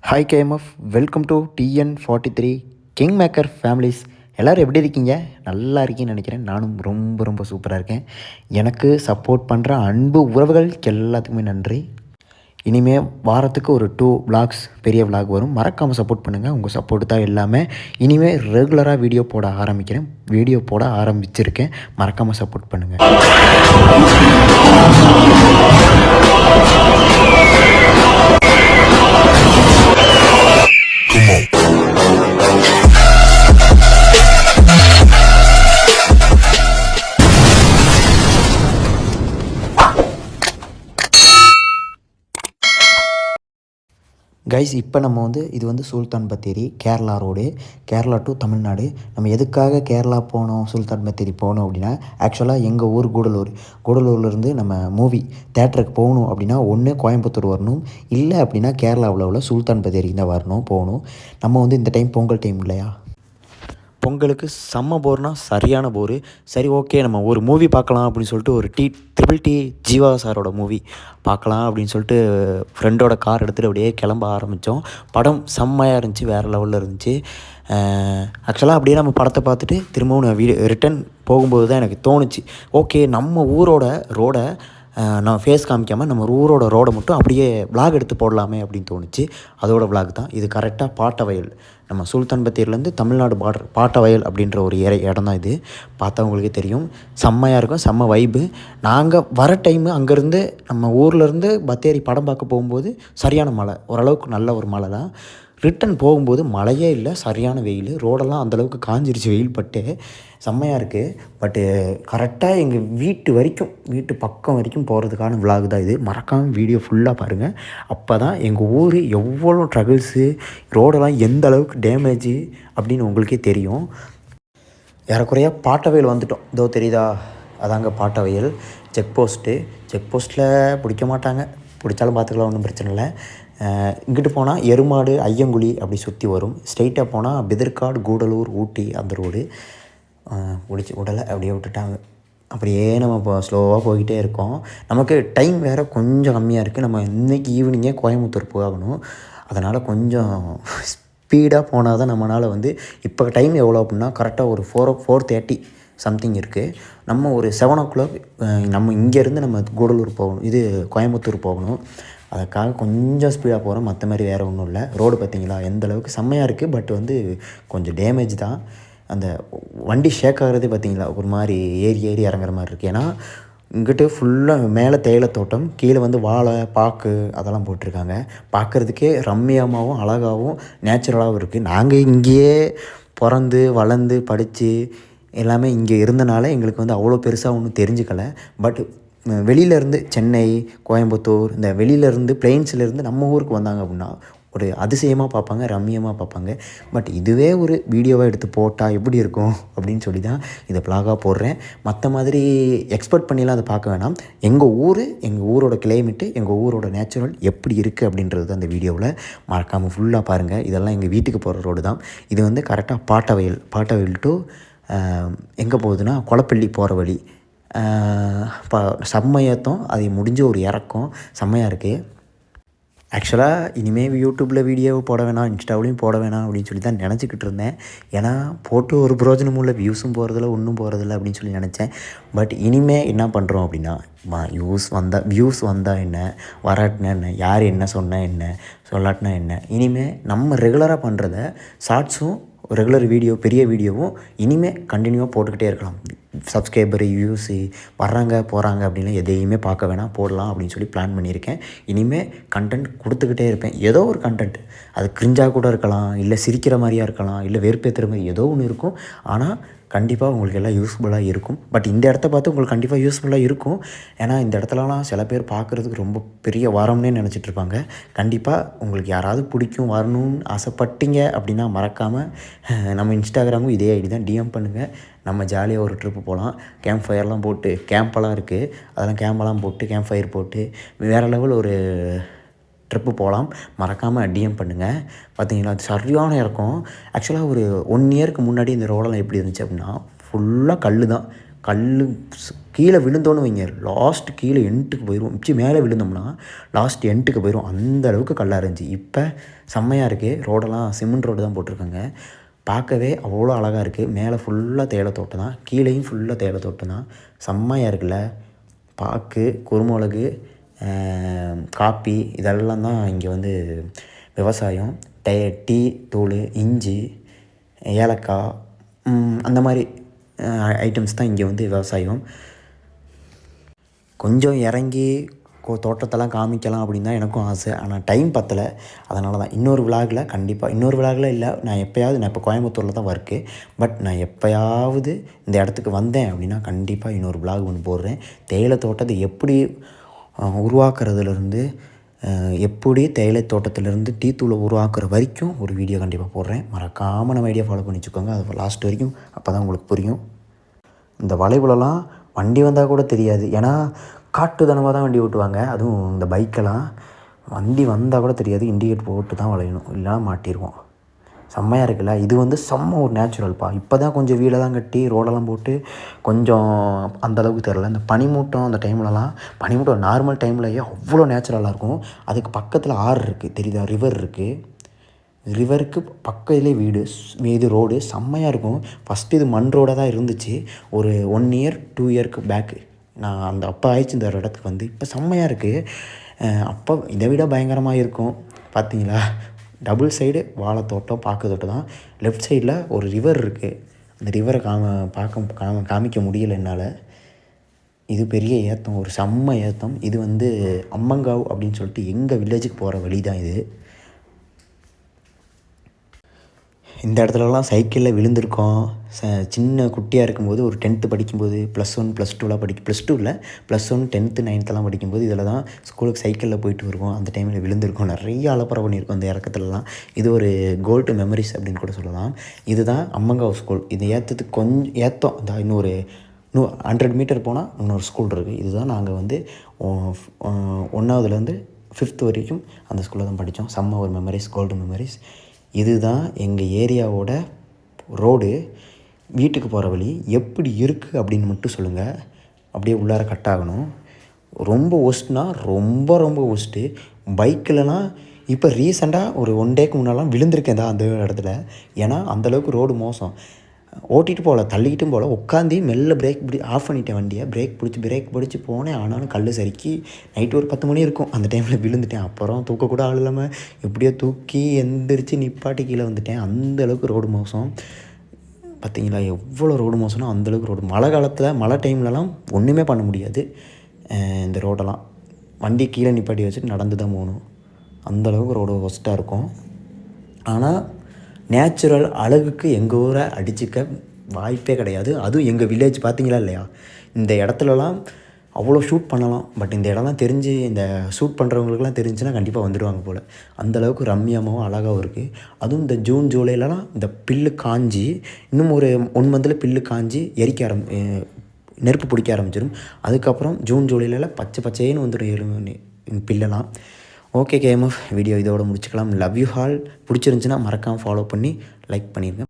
Hi KMF, welcome to TN43 king maker families. எல்லோரும் எப்படி இருக்கீங்க? நல்லா இருக்கீங்கன்னு நினைக்கிறேன். நானும் ரொம்ப ரொம்ப சூப்பராக இருக்கேன். எனக்கு சப்போர்ட் பண்ணுற அன்பு உறவுகள் எல்லாத்துக்குமே நன்றி. இனிமேல் வாரத்துக்கு ஒரு 2 vlogs பெரிய vlog வரும். மறக்காமல் சப்போர்ட் பண்ணுங்கள். உங்கள் சப்போர்ட் தான் எல்லாமே. இனிமேல் ரெகுலராக வீடியோ போட ஆரம்பிச்சிருக்கேன். மறக்காமல் சப்போர்ட் பண்ணுங்கள். கைஸ், இப்போ நம்ம இது சுல்தான் பத்தேரி கேரளா ரோடு, கேரளா டு தமிழ்நாடு. நம்ம எதுக்காக கேரளா போனோம், சுல்தான் பத்தேரி போகணும் அப்படின்னா, ஆக்சுவலாக எங்கள் ஊர் கூடலூர்லேருந்து நம்ம மூவி தேட்டருக்கு போகணும் அப்படின்னா ஒன்று கோயம்புத்தூர் வரணும், இல்லை அப்படின்னா கேரளாவில் உள்ள சுல்தான் பத்தேரி தான் போகணும். நம்ம இந்த டைம் பொங்கல் டைம் இல்லையா, பொங்கலுக்கு செம்ம போர்னா சரியான போர். சரி, ஓகே, நம்ம ஒரு மூவி பார்க்கலாம் அப்படின்னு சொல்லிட்டு ஒரு ட்ரிபிள் டி ஜீவா சாரோட மூவி பார்க்கலாம் அப்படின்னு சொல்லிட்டு ஃப்ரெண்டோட கார் எடுத்துகிட்டு அப்படியே கிளம்ப ஆரம்பித்தோம். படம் செம்மையாக இருந்துச்சு, வேறு லெவலில் இருந்துச்சு. ஆக்சுவலாக அப்படியே நம்ம படத்தை பார்த்துட்டு திரும்பவும் நான் ரிட்டன் போகும்போது தான் எனக்கு தோணுச்சு, ஓகே நம்ம ஊரோட ரோடை நான் ஃபேஸ் காமிக்காமல் நம்ம ஊரோட ரோடை மட்டும் அப்படியே விளாக் எடுத்து போடலாமே அப்படின்னு தோணுச்சு. அதோட விளாக் தான் இது. கரெக்டாக பாட்டவயல், நம்ம சுல்தான் பத்தேரிலேருந்து தமிழ்நாடு பார்டர் பாட்டவயல் அப்படின்ற ஒரு இடம் தான் இது. பார்த்தவங்களுக்கே தெரியும், செம்மையாக இருக்கும், செம்ம வைப்பு. நாங்கள் வர டைமு அங்கேருந்து நம்ம ஊர்லேருந்து பத்தேரி படம் பார்க்க போகும்போது சரியான மழை, ஓரளவுக்கு நல்ல ஒரு மழை தான். ரிட்டன் போகும்போது மழையே இல்லை, சரியான வெயில், ரோடெல்லாம் அந்தளவுக்கு காஞ்சிருச்சு வெயில் பட்டு, செம்மையாக இருக்குது. பட்டு கரெக்டாக எங்கள் வீட்டு பக்கம் வரைக்கும் போகிறதுக்கான விலாக் தான் இது. மறக்காமல் வீடியோ ஃபுல்லாக பாருங்கள். அப்போ தான் எங்கள் ஊர் எவ்வளோ ட்ரகிள்ஸு, ரோடெல்லாம் எந்த அளவுக்கு டேமேஜு அப்படின்னு உங்களுக்கே தெரியும். ஏறக்குறைய பாட்டவயல் வந்துட்டோம். இதோ தெரியுதா, அதாங்க பாட்டவயல் செக் போஸ்ட்டில் பிடிக்க மாட்டாங்க, பிடிச்சாலும் பார்த்துக்கலாம், ஒன்றும் பிரச்சனை இல்லை. இங்கிட்டு போனால் எருமாடு ஐயங்குழி அப்படி சுற்றி வரும். ஸ்ட்ரெயிட்டாக போனால் பிதர்காடு கூடலூர் ஊட்டி அந்த ரோடு. உடலை அப்படியே விட்டுட்டாங்க. அப்படியே நம்ம இப்போ ஸ்லோவாக போய்கிட்டே இருக்கோம். நமக்கு டைம் வேறு கொஞ்சம் கம்மியாக இருக்குது. நம்ம இன்றைக்கி ஈவினிங்கே கோயம்புத்தூர் போகணும். அதனால் கொஞ்சம் ஸ்பீடாக போனால் தான் நம்மளால் இப்போ டைம் எவ்வளோ அப்படின்னா கரெக்டாக ஒரு 4:30 சம்திங் இருக்குது. நம்ம ஒரு 7 o'clock நம்ம இங்கேருந்து நம்ம கூடலூர் போகணும், இது கோயம்புத்தூர் போகணும். அதுக்காக கொஞ்சம் ஸ்பீடாக போகிறோம், மற்ற மாதிரி வேறு ஒன்றும் இல்லை. ரோடு பார்த்திங்களா எந்த அளவுக்கு செம்மையாக இருக்குது. பட் கொஞ்சம் டேமேஜ் தான். அந்த வண்டி ஷேக் ஆகிறது பார்த்திங்களா, ஒரு மாதிரி ஏறி இறங்குற மாதிரி இருக்குது. ஏன்னா இங்கிட்டு ஃபுல்லாக மேலே தேயிலை தோட்டம், கீழே வாழை பாக்கு அதெல்லாம் போட்டிருக்காங்க. பார்க்குறதுக்கே ரம்மியமாகவும் அழகாகவும் நேச்சுரலாகவும் இருக்குது. நாங்கள் இங்கேயே பிறந்து வளர்ந்து படித்து எல்லாமே இங்கே இருந்தனால எங்களுக்கு அவ்வளோ பெருசாக ஒன்றும் தெரிஞ்சுக்கலை. பட் வெளியிலேருந்து சென்னை, கோயம்புத்தூர், இந்த வெளியிலேருந்து பிளெயின்ஸ்லேருந்து நம்ம ஊருக்கு வந்தாங்க அப்படின்னா ஒரு அதிசயமாக பார்ப்பாங்க, ரம்மியமாக பார்ப்பாங்க. பட் இதுவே ஒரு வீடியோவாக எடுத்து போட்டால் எப்படி இருக்கும் அப்படின்னு சொல்லி தான் இதை ப்ளாகாக போடுறேன். மற்ற மாதிரி எக்ஸ்பெக்ட் பண்ணிலாம் அதை பார்க்க வேணாம். எங்கள் ஊரோட கிளைமேட்டு, எங்கள் ஊரோட நேச்சுரல் எப்படி இருக்குது அப்படின்றது தான் இந்த வீடியோவில். மறக்காமல் ஃபுல்லாக பாருங்கள். இதெல்லாம் எங்கள் வீட்டுக்கு போகிற ரோடு தான். இது கரெக்டாக பாட்டவயல் டு எங்கே போகுதுன்னா கொளப்பள்ளி போகிற வழி. செம்மையாத்தம், அது முடிஞ்ச ஒரு இறக்கம், செம்மையாக இருக்குது. ஆக்சுவலாக இனிமேல் யூடியூப்பில் வீடியோ போட வேணாம், இன்ஸ்டாவிலையும் போட வேணாம் அப்படின்னு சொல்லி தான் நினச்சிக்கிட்டு இருந்தேன். ஏன்னா போட்டு ஒரு பிரயோஜனமும் இல்லை, வியூஸும் போகிறதில்ல, ஒன்றும் போகிறதில்ல அப்படின்னு சொல்லி நினச்சேன். பட் இனிமேல் என்ன பண்ணுறோம் அப்படின்னா, வியூஸ் வந்தால் என்ன, வராட்டினா என்ன, யார் என்ன சொன்னால் என்ன, சொல்லாட்டினா என்ன, இனிமேல் நம்ம ரெகுலராக பண்ணுறத ஷார்ட்ஸும் ரெகுலர் வீடியோ பெரிய வீடியோவும் இனிமேல் கண்டினியூவாக போட்டுக்கிட்டே இருக்கலாம். சப்ஸ்கிரைபர் வியூஸு வர்றாங்க போகிறாங்க அப்படின்னு எதையுமே பார்க்க வேணாம், போடலாம் அப்படின்னு சொல்லி பிளான் பண்ணியிருக்கேன். இனிமேல் கண்டென்ட் கொடுத்துக்கிட்டே இருப்பேன். ஏதோ ஒரு கண்டென்ட், அது கிரிஞ்சாக கூட இருக்கலாம், இல்லை சிரிக்கிற மாதிரியாக இருக்கலாம், இல்லை வெறுப்பேற்றுற மாதிரி ஏதோ ஒன்று இருக்கும். ஆனால் கண்டிப்பாக உங்களுக்கு எல்லாம் யூஸ்ஃபுல்லாக இருக்கும். பட் இந்த இடத்த பார்த்து உங்களுக்கு கண்டிப்பாக யூஸ்ஃபுல்லாக இருக்கும். ஏன்னா இந்த இடத்துலலாம் சில பேர் பார்க்குறதுக்கு ரொம்ப பெரிய வரம்னே நினச்சிட்ருப்பாங்க. கண்டிப்பாக உங்களுக்கு யாராவது பிடிக்கும், வரணும்னு ஆசைப்பட்டீங்க அப்படின்னா மறக்காமல் நம்ம இன்ஸ்டாகிராமும் இதே ஐடி தான், டிஎம் பண்ணுங்கள். நம்ம ஜாலியாக ஒரு ட்ரிப்பு போகலாம். கேம்ப் ஃபயர்லாம் போட்டு, கேம்பெல்லாம் இருக்குது, அதெல்லாம் கேம்பெல்லாம் போட்டு கேம்ப் ஃபயர் போட்டு வேறு லெவல் ஒரு ட்ரிப்பு போகலாம். மறக்காமல் டிஎம் பண்ணுங்கள். பார்த்தீங்களா, அது சரியான இருக்கும். ஆக்சுவலாக ஒரு 1 இயருக்கு முன்னாடி இந்த ரோடெல்லாம் எப்படி இருந்துச்சு அப்படின்னா ஃபுல்லாக கல் தான். கல் கீழே விழுந்தோன்னு வைங்க, லாஸ்ட் கீழே எண்டுக்கு போயிடும். மேலே விழுந்தோம்னா லாஸ்ட் எண்டுக்கு போயிடும். அந்த அளவுக்கு கல்லாக இருந்துச்சு. இப்போ செம்மையாக இருக்குது. ரோடெல்லாம் சிமெண்ட் ரோடு தான் போட்டிருக்காங்க. பார்க்கவே அவ்வளோ அழகாக இருக்குது. மேலே ஃபுல்லாக தேயிலை தான், கீழேயும் ஃபுல்லாக தேயிலை தான். செம்மையாக இருக்குல்ல. பாக்கு, குருமிளகு, காப்பி இதெல்லாம் தான் இங்கே வந்து விவசாயம். டீ தூள், இஞ்சி, ஏலக்காய், அந்த மாதிரி ஐட்டம்ஸ் தான் இங்கே வந்து விவசாயம். கொஞ்சம் இறங்கி தோட்டத்தெல்லாம் காமிக்கலாம் அப்படின்னு தான் எனக்கும் ஆசை. ஆனால் டைம் பத்தலை. அதனால தான் இன்னொரு விலாகில் இல்லை, நான் இப்போ கோயம்புத்தூரில் தான் ஒர்க்கு. பட் நான் எப்போயாவது இந்த இடத்துக்கு வந்தேன் அப்படின்னா கண்டிப்பாக இன்னொரு விலாக் ஒன்று போடுறேன். தேயிலை தோட்டத்தை எப்படி உருவாக்குறதுலேருந்து, எப்படி தேயிலை தோட்டத்திலேருந்து டீ தூளை உருவாக்குற வரைக்கும் ஒரு வீடியோ கண்டிப்பாக போடுறேன். மறக்காமல் நம்ம ஐடியா ஃபாலோ பண்ணி வச்சுக்கோங்க. அது லாஸ்ட் வரைக்கும், அப்போ தான் உங்களுக்கு புரியும். இந்த வளைவுலலாம் வண்டி வந்தால் கூட தெரியாது. ஏன்னா காட்டுத்தனமாக தான் வண்டி ஓட்டுவாங்க. அதுவும் இந்த பைக்கெல்லாம் வண்டி வந்தால் கூட தெரியாது. இண்டிகேட் போட்டு தான் வளையணும், இல்லைனா மாட்டிடுவோம். செம்மையாக இருக்குல்ல. இது வந்து செம்ம ஒரு நேச்சுரல்ப்பா. இப்போ தான் கொஞ்சம் வீடெல்லாம் கட்டி ரோடெல்லாம் போட்டு கொஞ்சம் அந்தளவுக்கு தெரில. இந்த பனிமூட்டம் அந்த டைம்லலாம், பனிமூட்டம் நார்மல் டைம்லையே அவ்வளோ நேச்சுரலாக இருக்கும். அதுக்கு பக்கத்தில் ஆறு இருக்குது, தெரியுதா, ரிவர் இருக்குது. ரிவருக்கு பக்கத்துலேயே வீடு, இது ரோடு செம்மையாக இருக்கும். ஃபஸ்ட்டு இது மண் ரோடாக தான் இருந்துச்சு. ஒரு 1 இயர் 2 இயருக்கு பேக்கு நான் அந்த அப்போ ஆயிடுச்சு இந்த இடத்துக்கு வந்து. இப்போ செம்மையாக இருக்குது. அப்போ இதை விட பயங்கரமாக இருக்கும். பார்த்தீங்களா, டபுள் சைடு வாழைத்தோட்டம், பாக்கு தோட்டம் தான். லெஃப்ட் சைடில் ஒரு ரிவர் இருக்குது. அந்த ரிவரை காமிக்க முடியலை என்னால். இது பெரிய ஏத்தம், ஒரு செம்ம ஏத்தம். இது வந்து அம்மங்காவ் அப்படின்னு சொல்லிட்டு எங்கள் வில்லேஜுக்கு போகிற வழி தான் இது. இந்த இடத்துலலாம் சைக்கிளில் விழுந்திருக்கோம். சின்ன குட்டியாக இருக்கும்போது, ஒரு 10th படிக்கும்போது, +1 +2லாம் +2 இல்லை, +1 10th 9thலாம் படிக்கும்போது இதில் தான் ஸ்கூலுக்கு சைக்கிளில் போயிட்டு வருவோம். அந்த டைமில் விழுந்திருக்கோம். நிறைய அலப்பறை பண்ணியிருக்கோம் அந்த இறக்கத்துலலாம். இது ஒரு கோல்டு மெமரிஸ் அப்படின்னு கூட சொல்லலாம். இதுதான் அம்மங்காவ் ஸ்கூல். இது ஏற்றத்துக்கு கொஞ்சம் ஏற்றம் இந்த இன்னொரு 100 மீட்டர் போனால் இன்னொரு ஸ்கூல் இருக்குது. இதுதான் நாங்கள் வந்து 1வதுலேருந்து 5th வரைக்கும் அந்த ஸ்கூலில் தான் படித்தோம். செம்ம ஒரு மெமரிஸ், கோல்டு மெமரிஸ். இதுதான் எங்கள் ஏரியாவோட ரோடு. வீட்டுக்கு போகிற வழி எப்படி இருக்குது அப்படின்னு மட்டும் சொல்லுங்கள். அப்படியே உள்ளார கட் ஆகணும். ரொம்ப ஒஸ்ட்னா ரொம்ப ரொம்ப ஒஸ்ட்டு. பைக்கிலலாம் இப்போ ரீசெண்டாக ஒரு 1 டேக்கு முன்னாலாம் விழுந்திருக்கேன் தான் அந்த இடத்துல. ஏன்னா அந்தளவுக்கு ரோடு மோசம். ஓட்டிகிட்டு போகல, தள்ளிக்கிட்டும் போகல, உட்காந்து மெல்ல பிரேக் ஆஃப் பண்ணிட்டேன் வண்டியை. பிரேக் பிடிச்சி போனேன். ஆனாலும் கல் சறுக்கி நைட்டு ஒரு 10 மணி இருக்கும். அந்த டைமில் விழுந்துட்டேன். அப்புறம் தூக்கக்கூட ஆள் இல்லாமல் எப்படியோ தூக்கி எந்திரிச்சு நிப்பாட்டி கீழே வந்துட்டேன். அந்தளவுக்கு ரோடு மோசம். பார்த்தீங்களா எவ்வளோ ரோடு மோசம்னா அந்தளவுக்கு ரோடு. மழை காலத்தில், மழை டைம்லலாம் ஒன்றுமே பண்ண முடியாது. இந்த ரோடெல்லாம் வண்டி கீழே நிப்பாட்டி வச்சுட்டு நடந்து தான் போகணும். அந்தளவுக்கு ரோடு ஒஸ்ட்டாக இருக்கும். ஆனால் நேச்சுரல் அழகுக்கு எங்கள் ஊரை அடிச்சுக்க வாய்ப்பே கிடையாது. அதுவும் எங்கள் வில்லேஜ் பார்த்தீங்களா இல்லையா, இந்த இடத்துலலாம் அவ்வளோ ஷூட் பண்ணலாம். பட் இந்த இடம்லாம் தெரிஞ்சு, இந்த ஷூட் பண்ணுறவங்களுக்குலாம் தெரிஞ்சுன்னா கண்டிப்பாக வந்துடுவாங்க போல். அந்தளவுக்கு ரம்மியமாகவும் அழகாகவும் இருக்குது. அதுவும் இந்த ஜூன் ஜூலைலலாம் இந்த பில்லு காஞ்சி, இன்னும் ஒரு 1 மந்தில் பில்லு காஞ்சி நெருப்பு பிடிக்க ஆரம்பிச்சிடும். அதுக்கப்புறம் ஜூன் ஜூலைலலாம் பச்சை பச்சைன்னு வந்துடும் பில்லெல்லாம். ஓகே, கேஎம்எஃப் வீடியோ இதோட முடிச்சுக்கலாம். Love you all. பிடிச்சிருந்துச்சின்னா மறக்காமல் ஃபாலோ பண்ணி லைக் பண்ணிடுங்க.